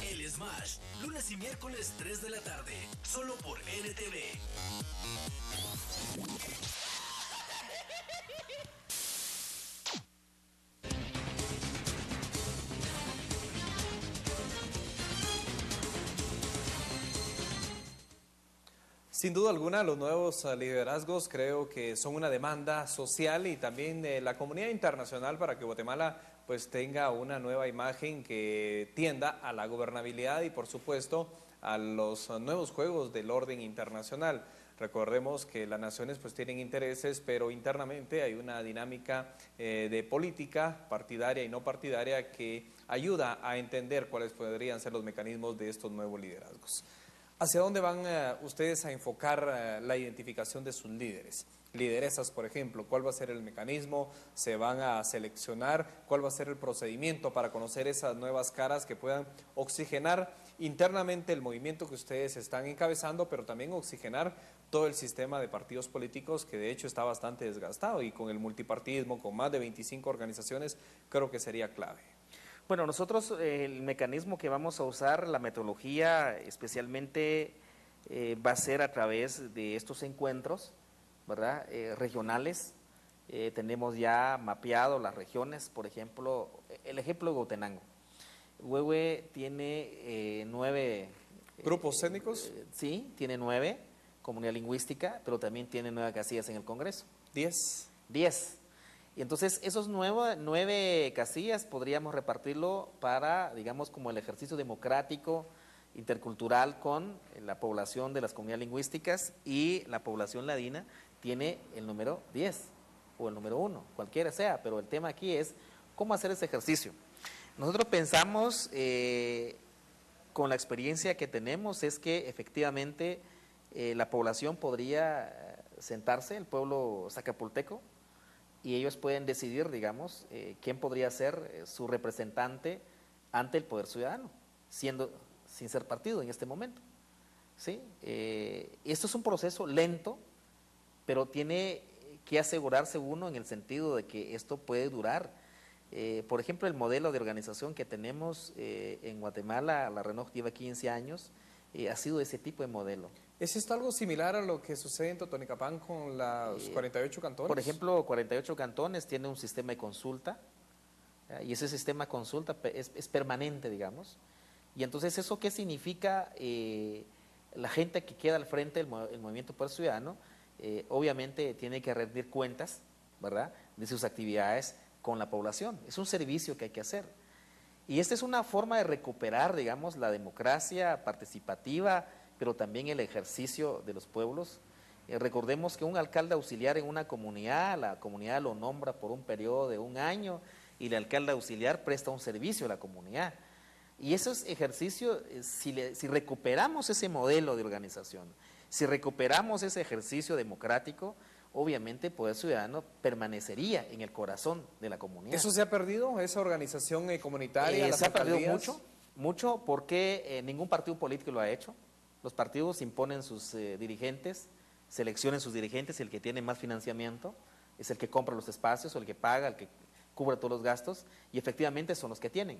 El Smash, lunes y miércoles 3 de la tarde, solo por NTV. Sin duda alguna, los nuevos liderazgos creo que son una demanda social y también de la comunidad internacional para que Guatemala pues tenga una nueva imagen que tienda a la gobernabilidad y por supuesto a los nuevos juegos del orden internacional. Recordemos que las naciones pues tienen intereses, pero internamente hay una dinámica de política partidaria y no partidaria que ayuda a entender cuáles podrían ser los mecanismos de estos nuevos liderazgos. ¿Hacia dónde van ustedes a enfocar la identificación de sus líderes? Lideresas, por ejemplo, ¿cuál va a ser el mecanismo? ¿Se van a seleccionar? ¿Cuál va a ser el procedimiento para conocer esas nuevas caras que puedan oxigenar internamente el movimiento que ustedes están encabezando, pero también oxigenar todo el sistema de partidos políticos que de hecho está bastante desgastado, y con el multipartidismo, con más de 25 organizaciones, creo que sería clave? Bueno, nosotros el mecanismo que vamos a usar, la metodología especialmente va a ser a través de estos encuentros, ¿verdad? Regionales. Tenemos ya mapeado las regiones, por ejemplo, el ejemplo de Huehuetenango. Huehue tiene 9... ¿Grupos étnicos? Sí, tiene 9, comunidad lingüística, pero también tiene 9 casillas en el Congreso. 10. 10. Y entonces esos 9 casillas podríamos repartirlo para, digamos, como el ejercicio democrático, intercultural con la población de las comunidades lingüísticas, y la población ladina tiene el número 10 o el número 1, cualquiera sea, pero el tema aquí es cómo hacer ese ejercicio. Nosotros pensamos, con la experiencia que tenemos, es que efectivamente la población podría sentarse, el pueblo zacapulteco, y ellos pueden decidir, digamos, quién podría ser su representante ante el Poder Ciudadano, sin ser partido en este momento. ¿Sí? Esto es un proceso lento, pero tiene que asegurarse uno en el sentido de que esto puede durar. Por ejemplo, el modelo de organización que tenemos en Guatemala, la RENOJ lleva 15 años, ha sido ese tipo de modelo. ¿Es esto algo similar a lo que sucede en Totonicapán con los 48 cantones? Por ejemplo, 48 cantones tiene un sistema de consulta, y ese sistema de consulta es permanente, digamos. Y entonces, ¿eso qué significa? La gente que queda al frente del Movimiento Poder Ciudadano, obviamente tiene que rendir cuentas, ¿verdad?, de sus actividades con la población. Es un servicio que hay que hacer. Y esta es una forma de recuperar, digamos, la democracia participativa, pero también el ejercicio de los pueblos. Recordemos que un alcalde auxiliar en una comunidad, la comunidad lo nombra por un periodo de 1 año, y el alcalde auxiliar presta un servicio a la comunidad. Y esos ejercicios, si recuperamos ese modelo de organización, si recuperamos ese ejercicio democrático, obviamente el Poder Ciudadano permanecería en el corazón de la comunidad. ¿Eso se ha perdido, esa organización comunitaria? Se ha perdido mucho porque ningún partido político lo ha hecho. Los partidos imponen sus dirigentes, seleccionan sus dirigentes, el que tiene más financiamiento es el que compra los espacios, o el que paga, el que cubre todos los gastos, y efectivamente son los que tienen.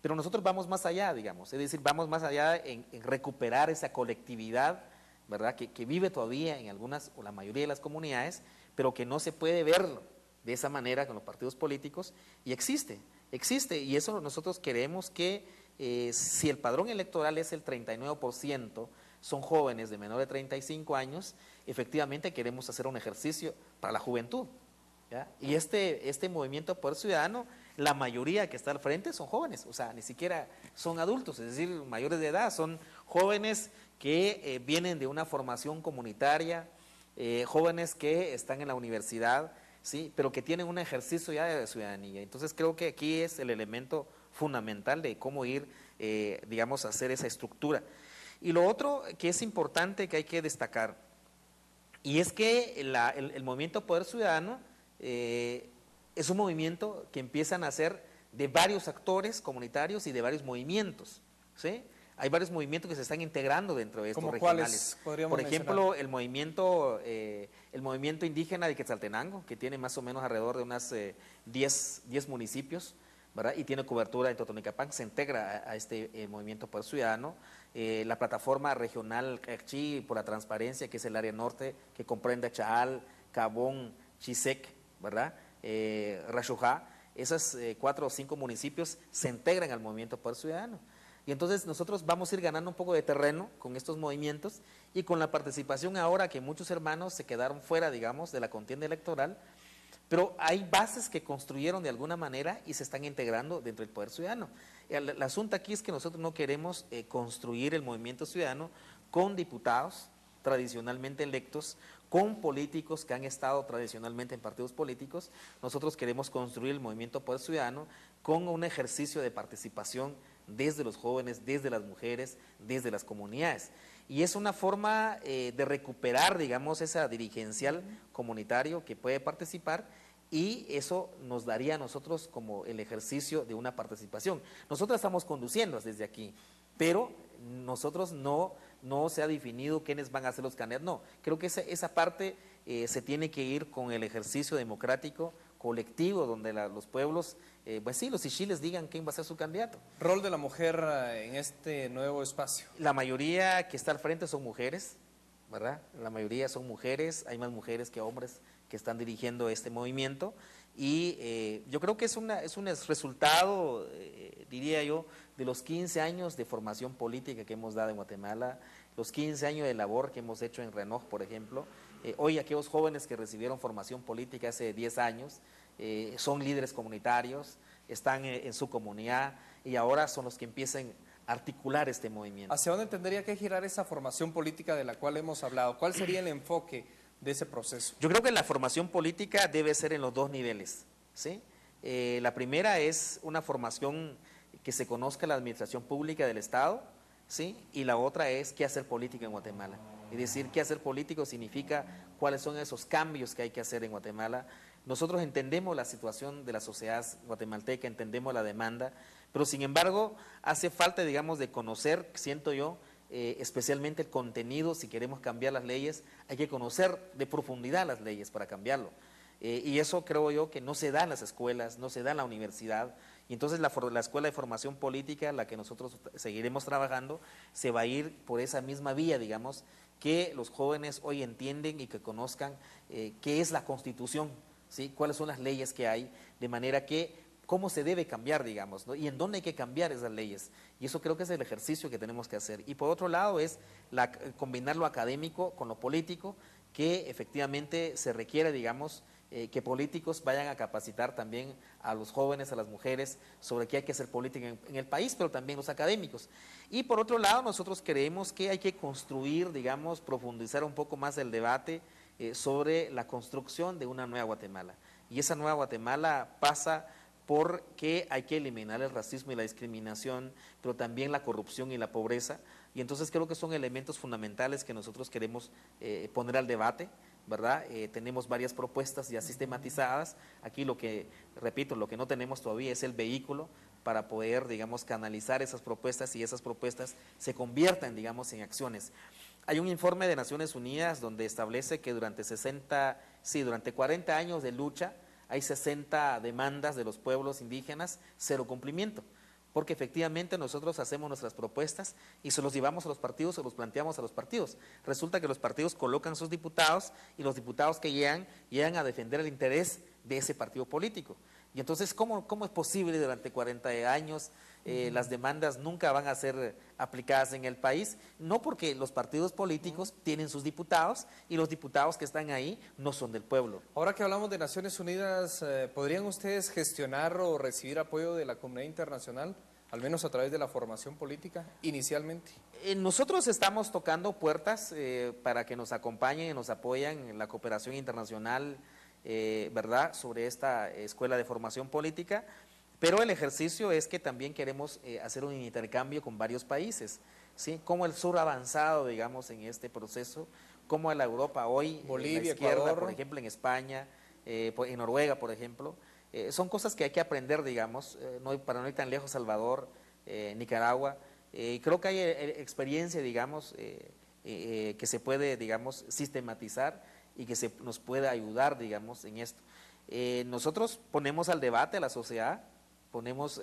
Pero nosotros vamos más allá, digamos, es decir, vamos más allá en recuperar esa colectividad, ¿verdad?, que vive todavía en algunas o la mayoría de las comunidades, pero que no se puede verlo de esa manera con los partidos políticos, y existe, y eso nosotros queremos que si el padrón electoral es el 39%, son jóvenes de menor de 35 años, efectivamente queremos hacer un ejercicio para la juventud, ¿ya? Y este movimiento Poder Ciudadano, la mayoría que está al frente son jóvenes, o sea, ni siquiera son adultos, es decir, mayores de edad, son jóvenes que vienen de una formación comunitaria, jóvenes que están en la universidad, ¿sí?, pero que tienen un ejercicio ya de ciudadanía. Entonces creo que aquí es el elemento fundamental de cómo ir, digamos, a hacer esa estructura. Y lo otro que es importante, que hay que destacar, y es que el movimiento Poder Ciudadano es un movimiento que empieza a nacer de varios actores comunitarios y de varios movimientos, ¿sí? Hay varios movimientos que se están integrando dentro de estos regionales. Por ejemplo, el movimiento indígena de Quetzaltenango, que tiene más o menos alrededor de unas 10 municipios, ¿verdad?, y tiene cobertura en Totonicapán, se integra a este movimiento Poder Ciudadano. La plataforma regional Cachí por la transparencia, que es el área norte, que comprende Chaal, Cabón, Chisec, ¿verdad?, Rashujá, esos 4 o 5 municipios se integran al movimiento Poder Ciudadano. Y entonces nosotros vamos a ir ganando un poco de terreno con estos movimientos, y con la participación ahora que muchos hermanos se quedaron fuera, digamos, de la contienda electoral, pero hay bases que construyeron de alguna manera y se están integrando dentro del poder ciudadano. El asunto aquí es que nosotros no queremos construir el movimiento ciudadano con diputados tradicionalmente electos, con políticos que han estado tradicionalmente en partidos políticos. Nosotros queremos construir el movimiento poder ciudadano con un ejercicio de participación desde los jóvenes, desde las mujeres, desde las comunidades. Y es una forma de recuperar, digamos, esa dirigencial comunitario que puede participar, y eso nos daría a nosotros como el ejercicio de una participación. Nosotros estamos conduciendo desde aquí, pero nosotros no se ha definido quiénes van a ser los candidatos. No, creo que esa parte se tiene que ir con el ejercicio democrático colectivo, donde los pueblos, pues sí, los ichiles digan quién va a ser su candidato. ¿Rol de la mujer en este nuevo espacio? La mayoría que está al frente son mujeres, ¿verdad? La mayoría son mujeres, hay más mujeres que hombres que están dirigiendo este movimiento, y yo creo que es un resultado, diría yo, de los 15 años de formación política que hemos dado en Guatemala, los 15 años de labor que hemos hecho en Renoj, por ejemplo. Hoy aquellos jóvenes que recibieron formación política hace 10 años son líderes comunitarios, están en su comunidad, y ahora son los que empiezan a articular este movimiento. ¿Hacia dónde tendría que girar esa formación política de la cual hemos hablado? ¿Cuál sería el enfoque de ese proceso? Yo creo que la formación política debe ser en los dos niveles, ¿sí? La primera es una formación que se conozca la administración pública del Estado, ¿sí? Y la otra es qué hacer política en Guatemala. Es decir, qué hacer político significa cuáles son esos cambios que hay que hacer en Guatemala. Nosotros entendemos la situación de la sociedad guatemalteca, entendemos la demanda, pero sin embargo hace falta, digamos, de conocer, siento yo, especialmente el contenido. Si queremos cambiar las leyes, hay que conocer de profundidad las leyes para cambiarlo. Y eso creo yo que no se da en las escuelas, no se da en la universidad. Y entonces la Escuela de Formación Política, la que nosotros seguiremos trabajando, se va a ir por esa misma vía, digamos, que los jóvenes hoy entienden y que conozcan qué es la Constitución, ¿sí? Cuáles son las leyes que hay, de manera que cómo se debe cambiar, digamos, ¿no? Y en dónde hay que cambiar esas leyes. Y eso creo que es el ejercicio que tenemos que hacer. Y por otro lado es combinar lo académico con lo político, que efectivamente se requiere, digamos, que políticos vayan a capacitar también a los jóvenes, a las mujeres, sobre qué hay que hacer política en el país, pero también los académicos. Y por otro lado, nosotros creemos que hay que construir, digamos, profundizar un poco más el debate sobre la construcción de una nueva Guatemala. Y esa nueva Guatemala pasa porque hay que eliminar el racismo y la discriminación, pero también la corrupción y la pobreza. Y entonces creo que son elementos fundamentales que nosotros queremos poner al debate, ¿verdad? Tenemos varias propuestas ya sistematizadas. Aquí lo que, repito, lo que no tenemos todavía es el vehículo para poder, digamos, canalizar esas propuestas y esas propuestas se conviertan, digamos, en acciones. Hay un informe de Naciones Unidas donde establece que durante 40 años de lucha hay 60 demandas de los pueblos indígenas, 0 cumplimiento. Porque efectivamente nosotros hacemos nuestras propuestas y se los llevamos a los partidos, se los planteamos a los partidos. Resulta que los partidos colocan sus diputados y los diputados que llegan a defender el interés de ese partido político. Y entonces, ¿cómo es posible durante 40 años las demandas nunca van a ser aplicadas en el país? No, porque los partidos políticos tienen sus diputados y los diputados que están ahí no son del pueblo. Ahora que hablamos de Naciones Unidas, ¿podrían ustedes gestionar o recibir apoyo de la comunidad internacional, al menos a través de la formación política, inicialmente? Nosotros estamos tocando puertas para que nos acompañen y nos apoyen en la cooperación internacional, ¿verdad?, sobre esta escuela de formación política, pero el ejercicio es que también queremos hacer un intercambio con varios países, ¿sí? Como el sur ha avanzado, digamos, en este proceso, como la Europa hoy, Bolivia, la izquierda, Ecuador, por ejemplo, en España, en Noruega, por ejemplo, son cosas que hay que aprender, digamos, para no ir tan lejos, Salvador, Nicaragua. Creo que hay experiencia, digamos, que se puede, digamos, sistematizar y que nos puede ayudar, digamos, en esto. Nosotros ponemos al debate a la sociedad, ponemos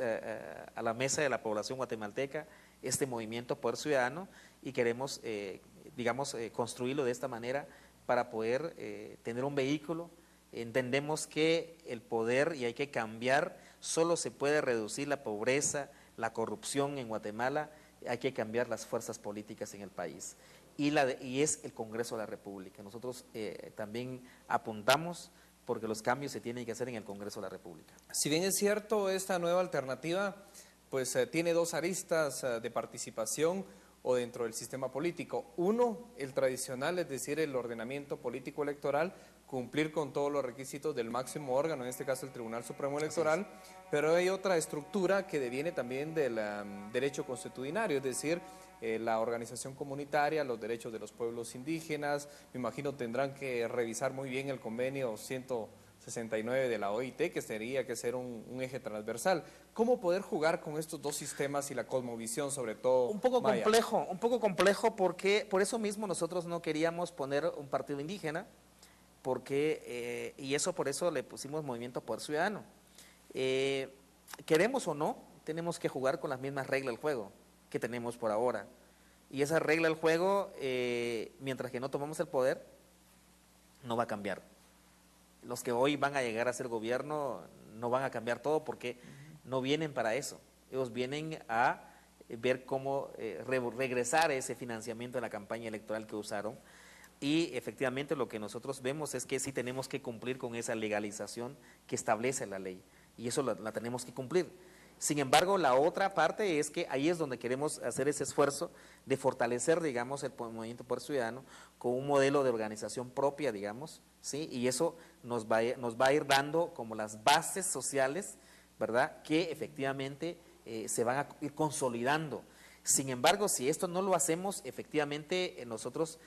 a la mesa de la población guatemalteca este movimiento Poder Ciudadano y queremos, digamos, construirlo de esta manera para poder tener un vehículo. Entendemos que el poder, y hay que cambiar, solo se puede reducir la pobreza, la corrupción en Guatemala, hay que cambiar las fuerzas políticas en el país. Y es el Congreso de la República. Nosotros también apuntamos porque los cambios se tienen que hacer en el Congreso de la República. Si bien es cierto, esta nueva alternativa pues tiene dos aristas de participación o dentro del sistema político. Uno, el tradicional, es decir, el ordenamiento político electoral, cumplir con todos los requisitos del máximo órgano, en este caso el Tribunal Supremo Electoral, pero hay otra estructura que deviene también del derecho consuetudinario, es decir, la organización comunitaria, los derechos de los pueblos indígenas. Me imagino tendrán que revisar muy bien el convenio 169 de la OIT, que tendría que ser un eje transversal. ¿Cómo poder jugar con estos dos sistemas y la cosmovisión, sobre todo? Un poco complejo porque por eso mismo nosotros no queríamos poner un partido indígena, porque por eso le pusimos Movimiento Poder Ciudadano. Queremos o no, tenemos que jugar con las mismas reglas del juego que tenemos por ahora. Y esa regla del juego, mientras que no tomamos el poder, no va a cambiar. Los que hoy van a llegar a ser gobierno no van a cambiar todo porque no vienen para eso. Ellos vienen a ver cómo regresar ese financiamiento de la campaña electoral que usaron. Y efectivamente lo que nosotros vemos es que sí tenemos que cumplir con esa legalización que establece la ley. Y eso la tenemos que cumplir. Sin embargo, la otra parte es que ahí es donde queremos hacer ese esfuerzo de fortalecer, digamos, el Movimiento Poder Ciudadano con un modelo de organización propia, digamos, ¿sí? Y eso nos va a ir dando como las bases sociales, ¿verdad?, que efectivamente se van a ir consolidando. Sin embargo, si esto no lo hacemos, efectivamente nosotros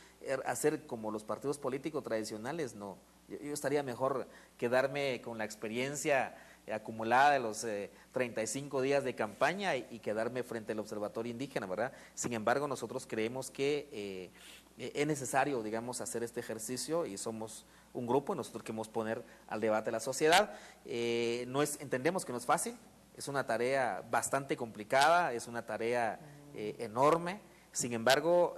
hacer como los partidos políticos tradicionales, no. Yo estaría mejor quedarme con la experiencia acumulada de los 35 días de campaña y quedarme frente al Observatorio Indígena, ¿verdad? Sin embargo, nosotros creemos que es necesario, digamos, hacer este ejercicio y somos un grupo, nosotros queremos poner al debate a la sociedad. Entendemos que no es fácil, es una tarea bastante complicada, es una tarea enorme, sin embargo,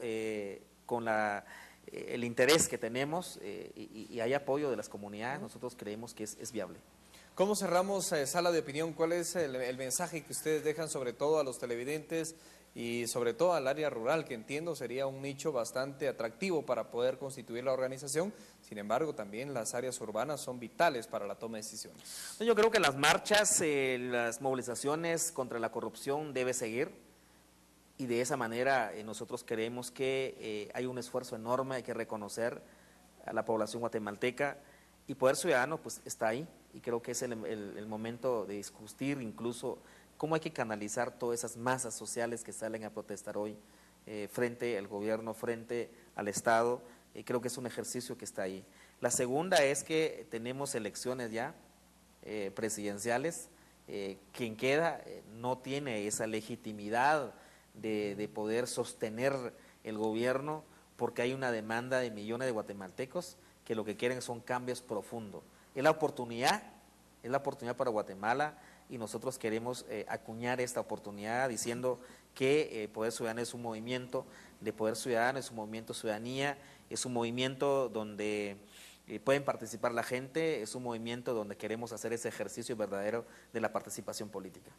con el interés que tenemos y hay apoyo de las comunidades, nosotros creemos que es viable. ¿Cómo cerramos Sala de Opinión? ¿Cuál es el mensaje que ustedes dejan sobre todo a los televidentes y sobre todo al área rural, que entiendo sería un nicho bastante atractivo para poder constituir la organización? Sin embargo, también las áreas urbanas son vitales para la toma de decisiones. Yo creo que las marchas, las movilizaciones contra la corrupción debe seguir y de esa manera nosotros creemos que hay un esfuerzo enorme, hay que reconocer a la población guatemalteca y Poder Ciudadano pues está ahí. Y creo que es el momento de discutir incluso cómo hay que canalizar todas esas masas sociales que salen a protestar hoy frente al gobierno, frente al Estado. Creo que es un ejercicio que está ahí. La segunda es que tenemos elecciones ya presidenciales. Quien queda no tiene esa legitimidad de poder sostener el gobierno porque hay una demanda de millones de guatemaltecos que lo que quieren son cambios profundos. Es la oportunidad para Guatemala y nosotros queremos acuñar esta oportunidad diciendo que Poder Ciudadano es un movimiento de poder ciudadano, es un movimiento de ciudadanía, es un movimiento donde pueden participar la gente, es un movimiento donde queremos hacer ese ejercicio verdadero de la participación política.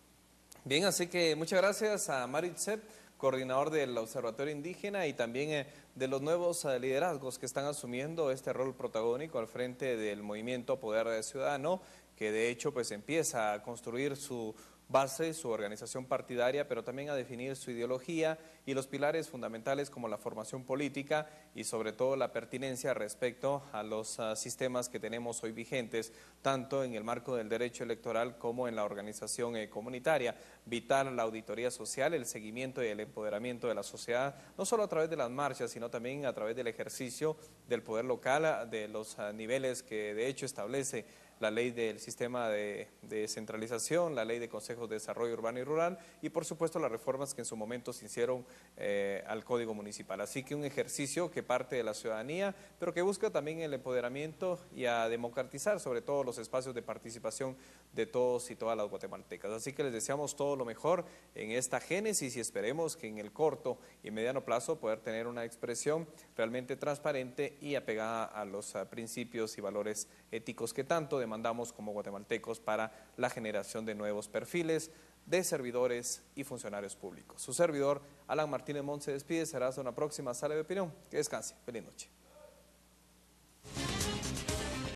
Bien, así que muchas gracias a Mario Itzep, coordinador del Observatorio Indígena y también de los nuevos liderazgos que están asumiendo este rol protagónico al frente del movimiento Poder Ciudadano, que de hecho pues empieza a construir su base, su organización partidaria, pero también a definir su ideología y los pilares fundamentales como la formación política y sobre todo la pertinencia respecto a los sistemas que tenemos hoy vigentes, tanto en el marco del derecho electoral como en la organización comunitaria. Vital la auditoría social, el seguimiento y el empoderamiento de la sociedad, no solo a través de las marchas, sino también a través del ejercicio del poder local, de los niveles que de hecho establece la ley del sistema de descentralización, la ley de consejos de desarrollo urbano y rural y por supuesto las reformas que en su momento se hicieron al Código Municipal. Así que un ejercicio que parte de la ciudadanía, pero que busca también el empoderamiento y a democratizar sobre todo los espacios de participación de todos y todas las guatemaltecas. Así que les deseamos todo lo mejor en esta génesis y esperemos que en el corto y mediano plazo poder tener una expresión realmente transparente y apegada a los principios y valores éticos que tanto demandamos como guatemaltecos para la generación de nuevos perfiles de servidores y funcionarios públicos. Su servidor, Alan Martínez Montt, se despide, será hasta una próxima Sala de Opinión. Que descanse. Feliz noche.